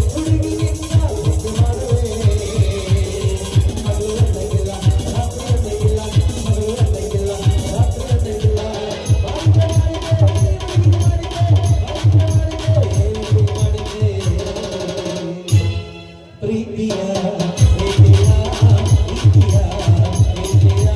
ಹುಡುಗಿನಿಂದ ಪ್ರೀತಿ ಮಾಡುವೆ ಮಗಳು ಅಂದಂಗಿಲ್ಲ ರಾತ್ರಿ ಅಂದಂಗಿಲ್ಲ ಮಗಳು ಅಂದಂಗಿಲ್ಲ ರಾತ್ರಿ ಅಂದಂಗಿಲ್ಲ ಪ್ರೀತಿಯ ಪ್ರೀತಿಯ ಪ್ರೀತಿಯ ಪ್ರೀತಿಯ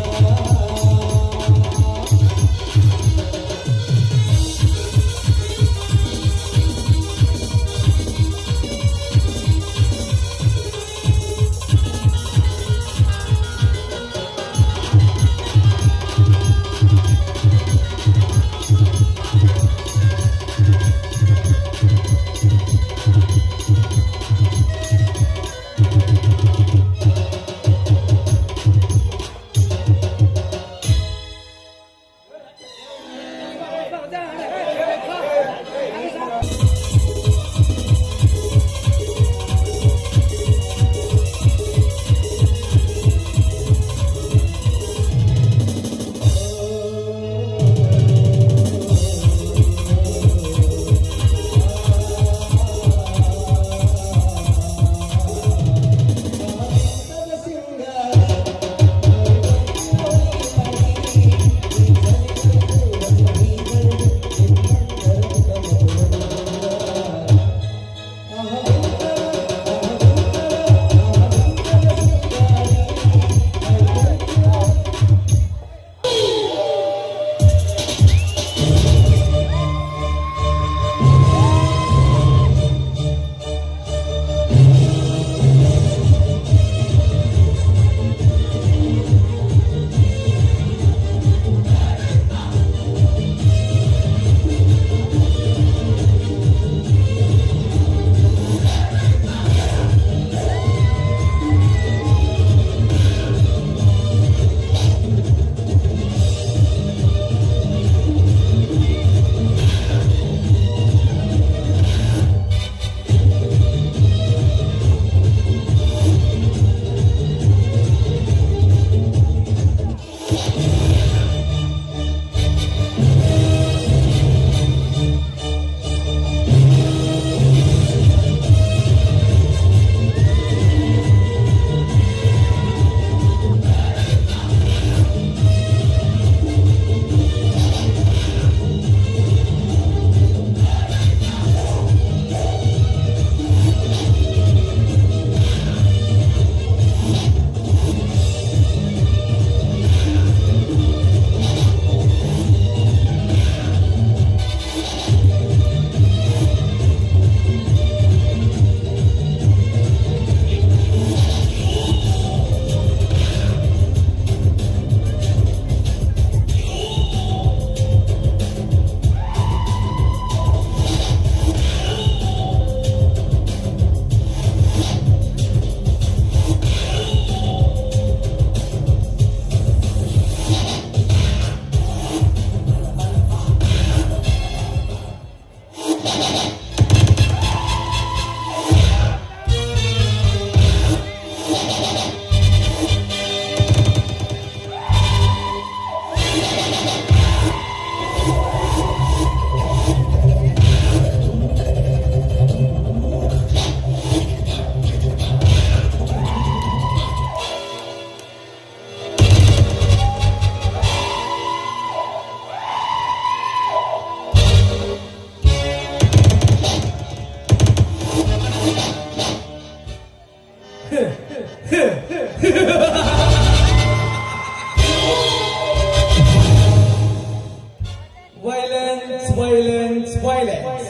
Violence, violence, violence.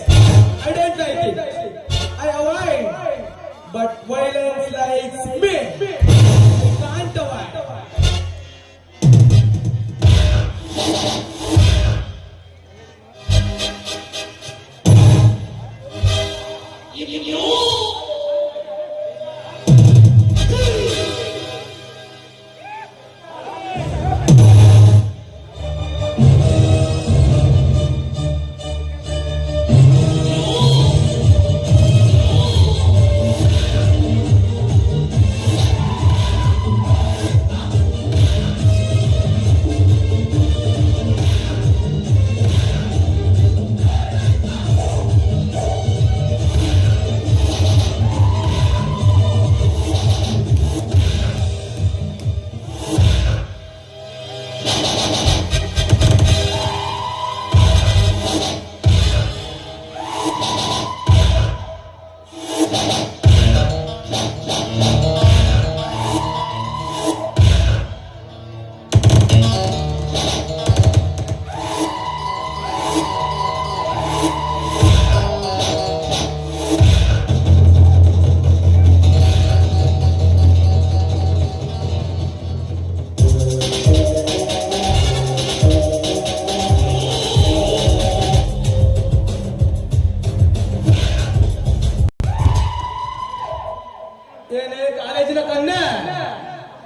I don't like it. I avoid. But violence likes me. I can't avoid.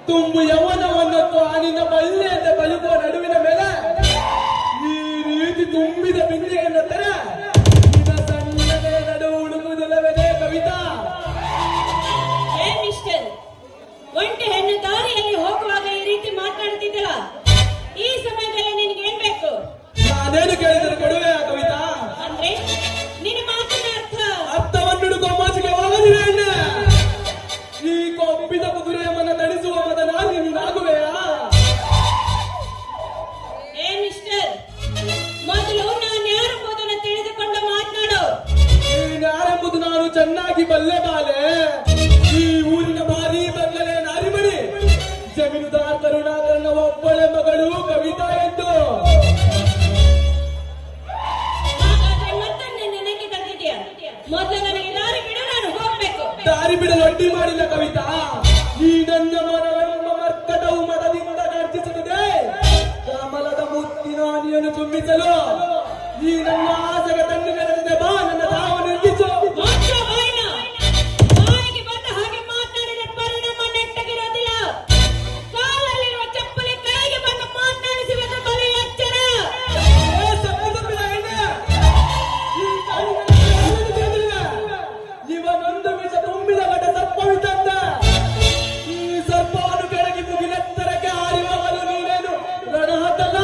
ತುಂಬು ಯೌವನವನ್ನು ನಿನ್ನ ಬಳ್ಳಿಯಂತೆ ಬಲುಕುವ ನಡುವಿನ ಮೇಲೆ ಈ ರೀತಿ ತುಂಬಿದ ಬಿಂದಿಗೆಯನ್ನು ತರ ನಿನ್ನ ಸಣ್ಣದೇ ನಡು ಹುಡುಕುವುದಿಲ್ಲವೇ ಕವಿತಾ? ಏ ಮಿಸ್ಟರ್, ಒಂಟೆ ಹೆಣ್ಣು ದಾರಿಯಲ್ಲಿ ಹೋಗುವಾಗ ಈ ರೀತಿ ಮಾತನಾಡ್ತಿದ್ದಲ್ಲ, ಈ ಸಮಯದಲ್ಲಿ ನಿನಗೆ ಏನ್ ಬೇಕು? ನಾನೇನು ಕೇಳಿದರೆ ಕೊಡುವೆ ಕವಿತಾ? ಅಂದ್ರೆ ನಿನ್ನ ಮಾತಿನ ಅರ್ಥವನ್ನು ಹುಡುಕುವ ಮಾತಿಗೆ ಹೋಗದಿಲ್ಲ ಅಣ್ಣ. ಈ ಕೊಬ್ಬಿದ ಕುದುರೆಯನ್ನ ನಡೆಸುವ ಮದನಾಗಿ ನೀನಾಗುವೆಯಾ? ಏ ಮಿಸ್ಟರ್, ಮೊದಲು ನಾನು ಯಾರೆಂಬುದನ್ನು ತಿಳಿದುಕೊಂಡು ಮಾತನಾಡು. ಯಾರೆಂಬುದು ನಾನು ಚೆನ್ನಾಗಿ ಬಲ್ಲೆ ಬಾಲೆ. ಈ ಊರಿನ ಭಾರಿ ಬಂಗಲೆ ನಾರಿಮಣಿ ಜಮೀನುದಾರ ಕರುಣಾಕರನ ಒಬ್ಬಳೆ ಮಗಳು ಕವಿತಾ ಎಂದು. ಹಾಗಾದ್ರೆ ಮತ್ತೊಂದು ನನಗೆ ತಂದಿದ್ಯಾ? ಮೊದಲು ನನಗೆ ದಾರಿ ಬಿಡು, ನಾನು ಹೋಗ್ಬೇಕು. ದಾರಿ ಬಿಡಲು ಅಡ್ಡಿ ಮಾಡಿಲ್ಲ ಕವಿತಾ. ಈ ನನ್ನ ಮನವೆಂಬ ಮರ್ಕಟವು ಮನದಿಂದ ಗರ್ಜಿಸುತ್ತದೆ. ಕಮಲದ ಮುತ್ತಿನ ಹನಿಯನ್ನು ತುಂಬಿಸಲು ಈ ನನ್ನ ಆಸೆಗೆ ತಣ್ಣು ನೆರೆದಿದೆ. ಬಾ ನನ್ನ ತಾವು ನಿರ್ಮಿಸು. ಮಾತ್ರ ಬಾಯಿನ ಬಾಯಿಗೆ ಬಂದ ಹಾಗೆ ಮಾತನಾಡಿದ ಪರಿಣಾಮ ನೆಟ್ಟಗಿರೋದಿಲ್ಲ. ಕಾಲಲ್ಲಿರುವ ಚಪ್ಪಲಿ ಕೈಗೆ ಬಂದು ಮಾತನಾಡಿಸುವುದು ಬಲಿ ಎಚ್ಚರ. ಇವನೊಂದು ವಿಷ ತುಂಬಿದ ಘಟ ಸರ್ಪವಿದ್ದಂತೆ. ಈ ಸರ್ಪವನ್ನು ಕೆಳಗೆ ಮುಗಿಲೆತ್ತರಕ್ಕೆ ಹಾರಿ ಹೋಗಲು ನೀನೇನು ರಣಹದ್ದಲ್ಲ.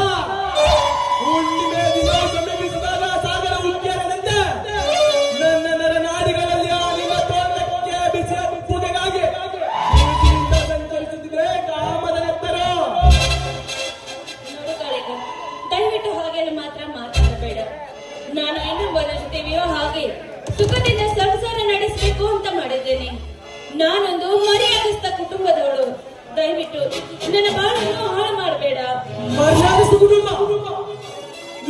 ಹುಣ್ಣಿಮೆ ದಿನ ಸಮೀಪಿಸಿದಾಗ ಸಾಗರ ಉಕ್ಕೇರದಂತೆ ನನ್ನ ನರನಾಡಿಗಳಲ್ಲಿ ಆ ನಿಮ್ಮ ತೋಟಕ್ಕೆ ಬಿಸಿಯ ಪೂಜೆಗಾಗಿ ಬೀದಿಯಿಂದ ಸಂಚರಿಸುತ್ತಿದೆ ಕಾಮದ ನೆತ್ತರು. ನೋಡು ಕಾಳಿಕ, ದಯವಿಟ್ಟು ಹಾಗೆಲ್ಲ ಮಾತ್ರ ಮಾತಾಡಬೇಡ. ನಾನು ಇನ್ನೊಬ್ಬರ ಜೊತೆ ವಿವಾಹವಾಗಿ ಸುಖದಿಂದ ಸಂಸಾರ ನಡೆಸಬೇಕು ಅಂತ ಮಾಡಿದ್ದೇನೆ. ನಾನೊಂದು ಮರ್ಯಾದಸ್ಥ ಕುಟುಂಬದವಳು. ದಯವಿಟ್ಟು ನನ್ನ ಬಾಳನ್ನು ಹಾಳು ಮಾಡಬೇಡ. ಮರ್ಯಾದಿಸು ಕುಟುಂಬ.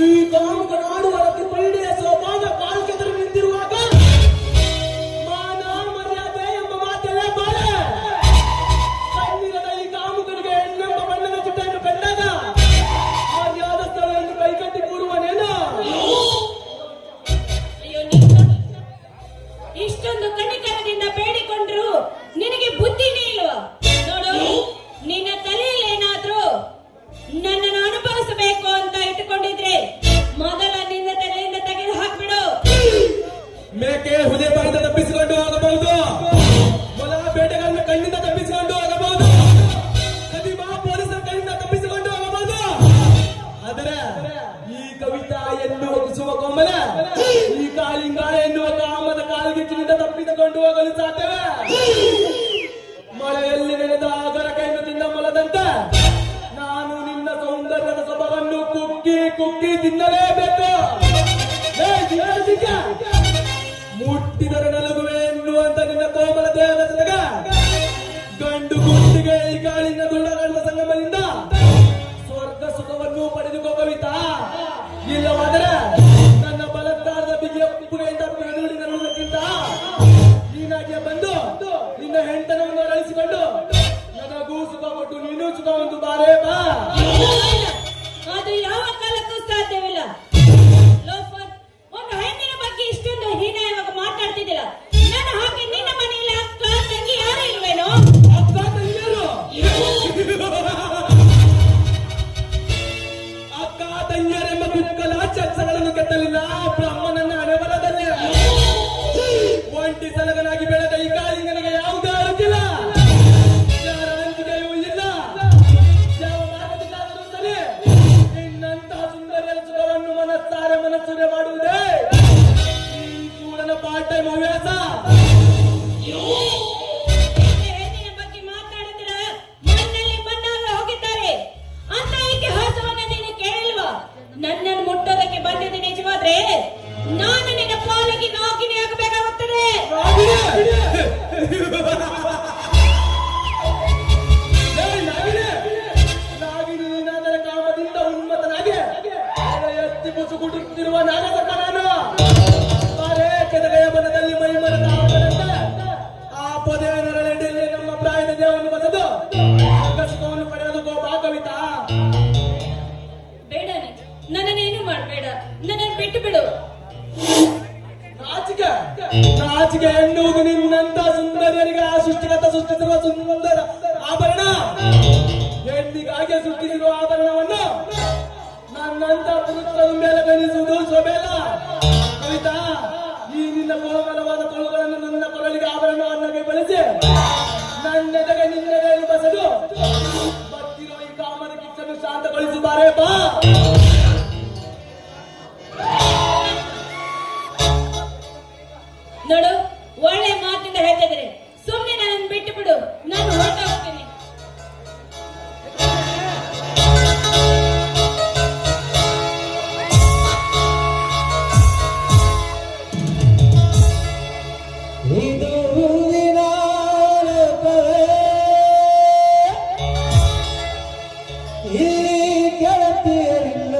ಈ ಕಾಮಕ ನಾಡುವ ಪೀಡೆಯ ಸೋಪಾನ ಕಾಲ್ಕೆದರು ನಿಂತಿರುವಾಗ ಮಾನ ಮರ್ಯಾದೆ ಎಂಬ ಮಾತೆಲ್ಲ ಬಾಳೆ. ಕಣ್ಣಿರದ ಈ ಕಾಮುಕನಿಗೆ ಹೆಣ್ಣೆಂಬ ಬಣ್ಣದ ಚಿಟ್ಟನ್ನು ಕಂಡಾಗ ಮರ್ಯಾದ ಸ್ಥಳ ಎಂದು ಕೈಕಟ್ಟಿ ಕೂರುವನೇನು? ಅಯ್ಯೋ, ನೀನು ಇಷ್ಟೊಂದು ಕಣಿಕರದಿಂದ ಬೇಡಿಕೊಂಡ್ರು ನಿನಗೆ ಬುದ್ಧಿನೇ ಇಲ್ವಾ? ನೋಡು, ನಿನ್ನ ತಲೆಯಲ್ಲಿ ಏನಾದ್ರೂ ನನ್ನನ್ನು ಅನುಭವಿಸಬೇಕು ಅಂತ ಇಟ್ಟುಕೊಂಡಿದ್ರೆ ಮೊದಲ ನಿನ್ನ ತಲೆಯಿಂದ ತೆಗೆದು ಹಾಕ್ಬಿಡು. ಮೇಕೆ ಹುದೆ ಬಾಯಿಂದ ತಪ್ಪಿಸಿಕೊಂಡು ಹೋಗಬಹುದು. ಮೊಲ ಬೇಟೆಗಾರನ ಕಣ್ಣಿಂದ ತಪ್ಪಿಸಿಕೊಂಡು ಹೋಗಬಹುದು. ಕದಿಮಾ ಪೊಲೀಸರ ಕಣ್ಣಿಂದ ತಪ್ಪಿಸಿಕೊಂಡು ಹೋಗಬಹುದು. ಆದರೆ ಈ ಕವಿತಾ ಎನ್ನುವ ಕುಸುಮ ಕೋಮಲ, ಈ ಕಾಳಿಂಗ ಎನ್ನುವ ಕಾಮದ ಕಾಲ್ಗಿಚ್ಚಿನಿಂದ ತಪ್ಪಿಸಿಕೊಂಡು ಹೋಗಲು ಸಾಧ್ಯವೇ? ಮಳೆಯಲ್ಲಿ ನೆನೆದ ಆಗರ ಕೈನು ತಿಂದ ಮೊಲದಂತೆ ನಾನು ನಿನ್ನ ಸೌಂದರ್ಯದ ಸೊಬಗನ್ನು ಕುಕ್ಕಿ ಕುಕ್ಕಿ ತಿನ್ನಲೇಬೇಕು. ಏ ಜಿಂಕ, ಮುಟ್ಟಿದರೆ ನಲಗುವೆ ಎನ್ನುವಂತ ನಿನ್ನ ಕೋಮಲ ದೇಹದ ಜೊತೆಗ ಗಂಡು ಗುಂಡಿಗೆ ಈ ಕಾಳಿನ ದುಳ್ಳಗಳ ಸಂಗಮದಿಂದ ಸ್ವರ್ಗ ಸುಖವನ್ನು ಪಡೆದುಕೋ ಕವಿತಾ. ಇಲ್ಲವಾದರೆ ನನ್ನ ಬಲತ್ತಾರದ ಬಿಗಿಯ ಪುಗೆಯಿಂದ ಬೆಳುವಳಿ ನಡುವುದಕ್ಕಿಂತ ನೀನಾಗಿಯೇ ಬಂದು ನಿನ್ನ ಹೆಂಡತನವನ್ನು ಅರಳಿಸಿಕೊಂಡು ನನಗೂ ಸುಖ ಕೊಟ್ಟು ನೀನು ಸುಖ ಒಂದು ಬಾರೇ ಬಾ. ಅದು ಯಾವ ಕಾಲಕ್ಕೂ ಸಾಧ್ಯವಿಲ್ಲ. ಲೋಫರ್, ಒಂದು ಹೆಣ್ಣಿನ ಬಗ್ಗೆ ಇಷ್ಟೊಂದು ಹೀನಾಯವಾಗಿ ಮಾತಾಡ್ತಿದ್ದಿಲ್ಲ. ನಾನು ಹಾಗೆ ನಿನ್ನ ಮನೆಯಲ್ಲಿ ಅಕ್ಕ ತಂಗಿ ಯಾರು ಇಲ್ವೇನೋ? ಅಕ್ಕ ತಂಗಿಯರು ಅಕ್ಕ ತಂಗಿಯರೆಂಬ ಕುಕ್ಕಲ ಚರ್ಚೆಗಳನ್ನು ಕೆತ್ತಲಿಲ್ಲ ಬ್ರಹ್ಮನನ್ನ ಹಣೆಬರದಲ್ಲಿ. ಒಂಟಿ ಸಲಗನಾಗಿ ಬೆಳೆದ ಈ ಕಾಳಿಂಗನಿಗೆ ಯಾವುದೇ ಅರಿವಿಲ್ಲ, ಯಾರ ಅಂಜಿಕೆಯೂ ಇಲ್ಲ. ಯಾವ ಮಾರ್ಗದಿಂದಾದರೂ ಸರಿ ನಿನ್ನಂತಹ ಸುಂದರಿಯ ಸುಖವನ್ನು ಮನಸ್ಸುರೆ ಮಾಡುವುದೇ ಈ ಕೂಡನ ಪಾರ್ಟ್ ಟೈಮ್ ಹವ್ಯಾಸ. ಹೆಣ್ಣಿನ ಬಗ್ಗೆ ಮಾತಾಡಿದ್ರ ಮಣ್ಣಲ್ಲಿ ಮಣ್ಣಾಗ ಹೋಗಿದ್ದಾರೆ ಅಂತ ಇತಿಹಾಸವನ್ನ ನೀನು ಕೇಳಿಲ್ವಾ? ನನ್ನನ್ನು ಮುಟ್ಟೋದಕ್ಕೆ ಬಂದಿದ್ದು ನಿಜವಾದ್ರೆ ನಾನು ನಿನ್ನ ಪಾಲಿಗೆ ನಾಗಿನಿ ಆಗಬೇಕಾಗುತ್ತದೆ. ನಾಗಿನಿ ನಾಗರ ಕಾಮದಿಂದ ಉನ್ಮತನಾಗಿ ಎತ್ತಿ ಮುಸು ಗುಡುತ್ತಿರುವ ನಾಗಸಕ ನಾನು ಕೆದಗೆಯ ಬನದಲ್ಲಿ ಮೈಮರದ ಆ ಪೊದೆಯ ನೆರಳೆಡೆಯಲ್ಲಿ ನಮ್ಮ ಪ್ರಾಯದ ದೇವವನ್ನು ಬಸದು ಸುಖವನ್ನು ಪಡೆಯಲು ಗೋಪಾ ಕವಿತಾ. ಬೇಡ, ನನ್ನನ್ನೇನು ಮಾಡಬೇಡ, ನನ್ನನ್ನು ಬಿಟ್ಟು ಬಿಡು. ನಾಚಿಕೆ ಎನ್ನುವುದು ನಿನ್ನಂತ ಸುಂದರಿಯರಿಗೆ ಆ ಸೃಷ್ಟಿಕರ್ತ ಸೃಷ್ಟಿಸಿರುವ ಸುಂದರ ಆಭರಣ. ಬಾರೇ ಬಾ. ನೋಡು, ಒಳ್ಳೆ ಮಾತಿಂದ ಹೇಳ್ತಿದ್ರೆ ಸುಮ್ಮನೆ ನನ್ನ ಬಿಟ್ಟು ಬಿಡು, ನಾನು ಹೊರಟ ಹೋಗ್ತೀನಿ. ಇದು ಹೂವಿನ ಲೋಕವೇ, ಇಲ್ಲಿ ಗೆಳತಿಯರಿಲ್ಲ.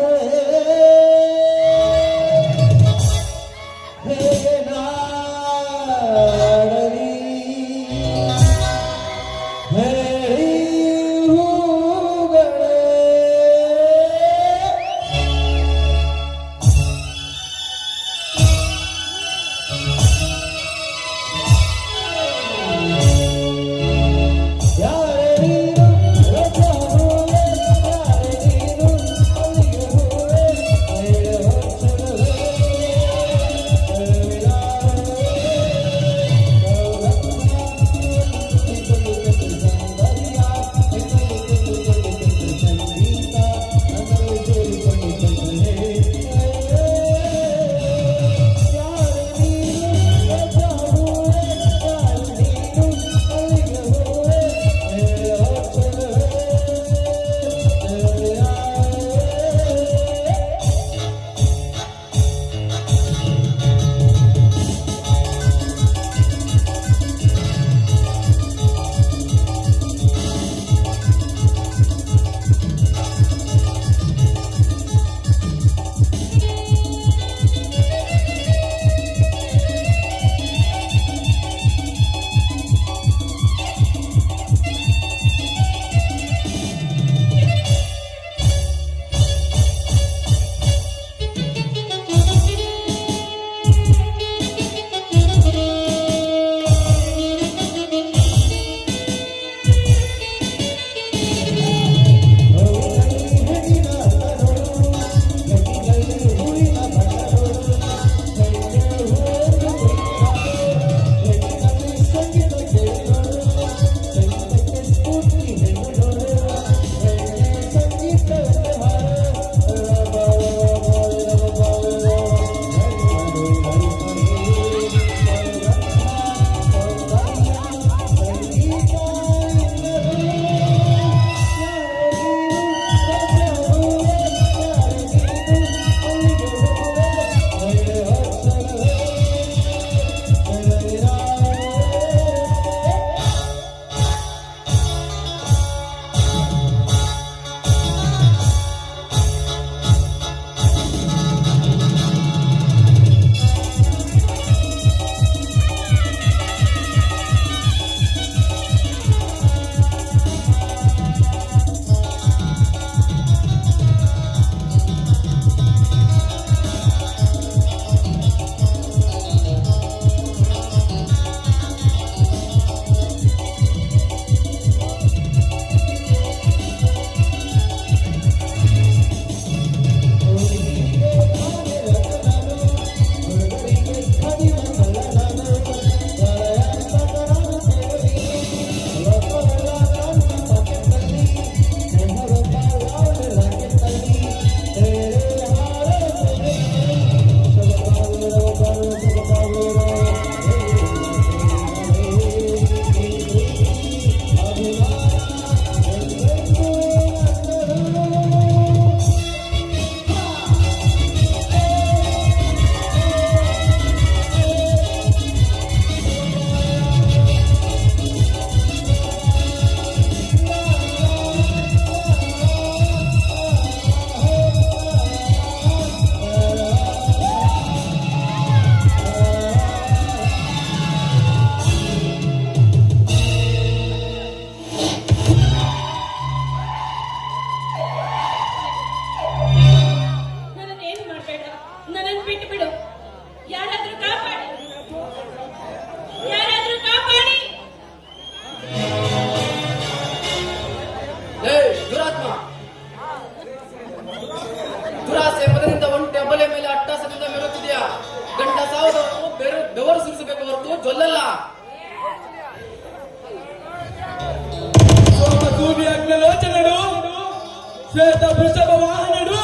ಶ್ವೇತ ವೃಷಭ ವಾಹನನು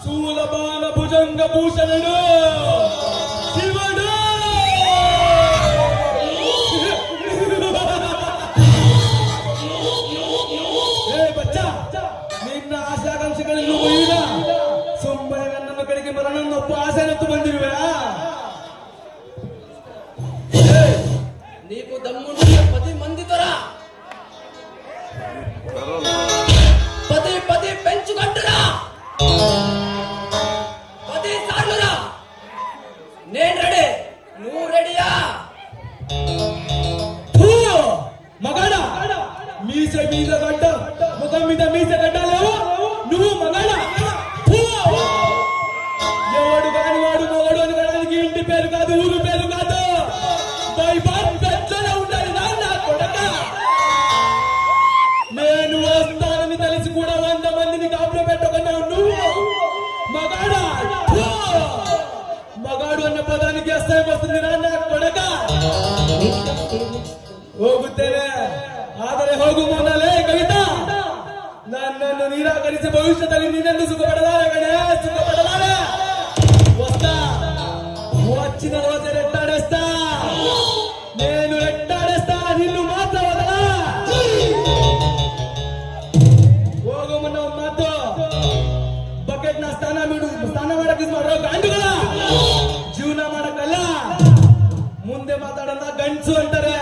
ಶೂಲಪಾನ ಭುಜಂಗ ಭೂಷಣನು ಶಿವನು. ಏ ಬಚ್ಚ, ನಿನ್ನ ಆಶಾಕಾಂಕ್ಷೆಗಳನ್ನು ಒಯ್ಯುವ ಸುಮ್ಮನೆ ನನ್ನ ಕಡೆಗೆ ಮರಣನೊಬ್ಬ ಆಸೆನತ್ತು ಬಂದಿರುವೆ. నీకు దమ్ముంటే 10 మంది తోరా 10 పెంచుకుంటురా 10 సార్లురా. నేను రెడీ, నువ్వు రెడీయా? మగాడ మీస మీద గడ్డ, ముఖం మీద మీస గడ్డ లేవు, నువ్వు మగాడ. ఎవడు కాని వాడు మొగడు అనడానికి ఇంటి పేరు కాదు, ఊరు పేరు కాదు, బైబాల్ పెద్దనే ఉండాలి నా కొడక. నేను వస్తానని తెలిసి కూడా 100 మందిని కాపులో పెట్టుకున్నావు నువ్వు మగాడ. మగాడు అన్న పదానికి అసహ్యం వస్తుంది నా కొడక. ಹೋಗುತ್ತೇನೆ, ಆದರೆ ಹೋಗು ಮೊದಲೇ ಕವಿತಾ ನನ್ನನ್ನು ನಿರಾಕರಿಸಿ ಭವಿಷ್ಯದಲ್ಲಿ ನಿನ್ನನ್ನು ಸುಖಪಡಲಾರೆ ಕಣೆ, ಸುಖಪಡಲಾರೆ. వచ్చిన రోజు రెట్టాడేస్తా, నేను రెట్టాడేస్తా, నిన్ను మాత్రం వదలా. ಹೋಗಮನ್ನ ಒಂದು ಮಾತು, ಬಕೆಟ್ ನ ಸ್ನಾನ ಮಾಡಕ್ಕೆ ಮಾಡೋ ಗಂಡುಗಳ ಜೀವನ ಮಾಡಕ್ಕಲ್ಲ. ಮುಂದೆ ಮಾತಾಡೋಣ ಗಂಡಸು ಅಂತಾರೆ,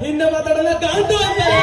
ಹಿಂದೆ ಮಾತಾಡೋಣ ಗಂಡು ಅಂತಾರೆ.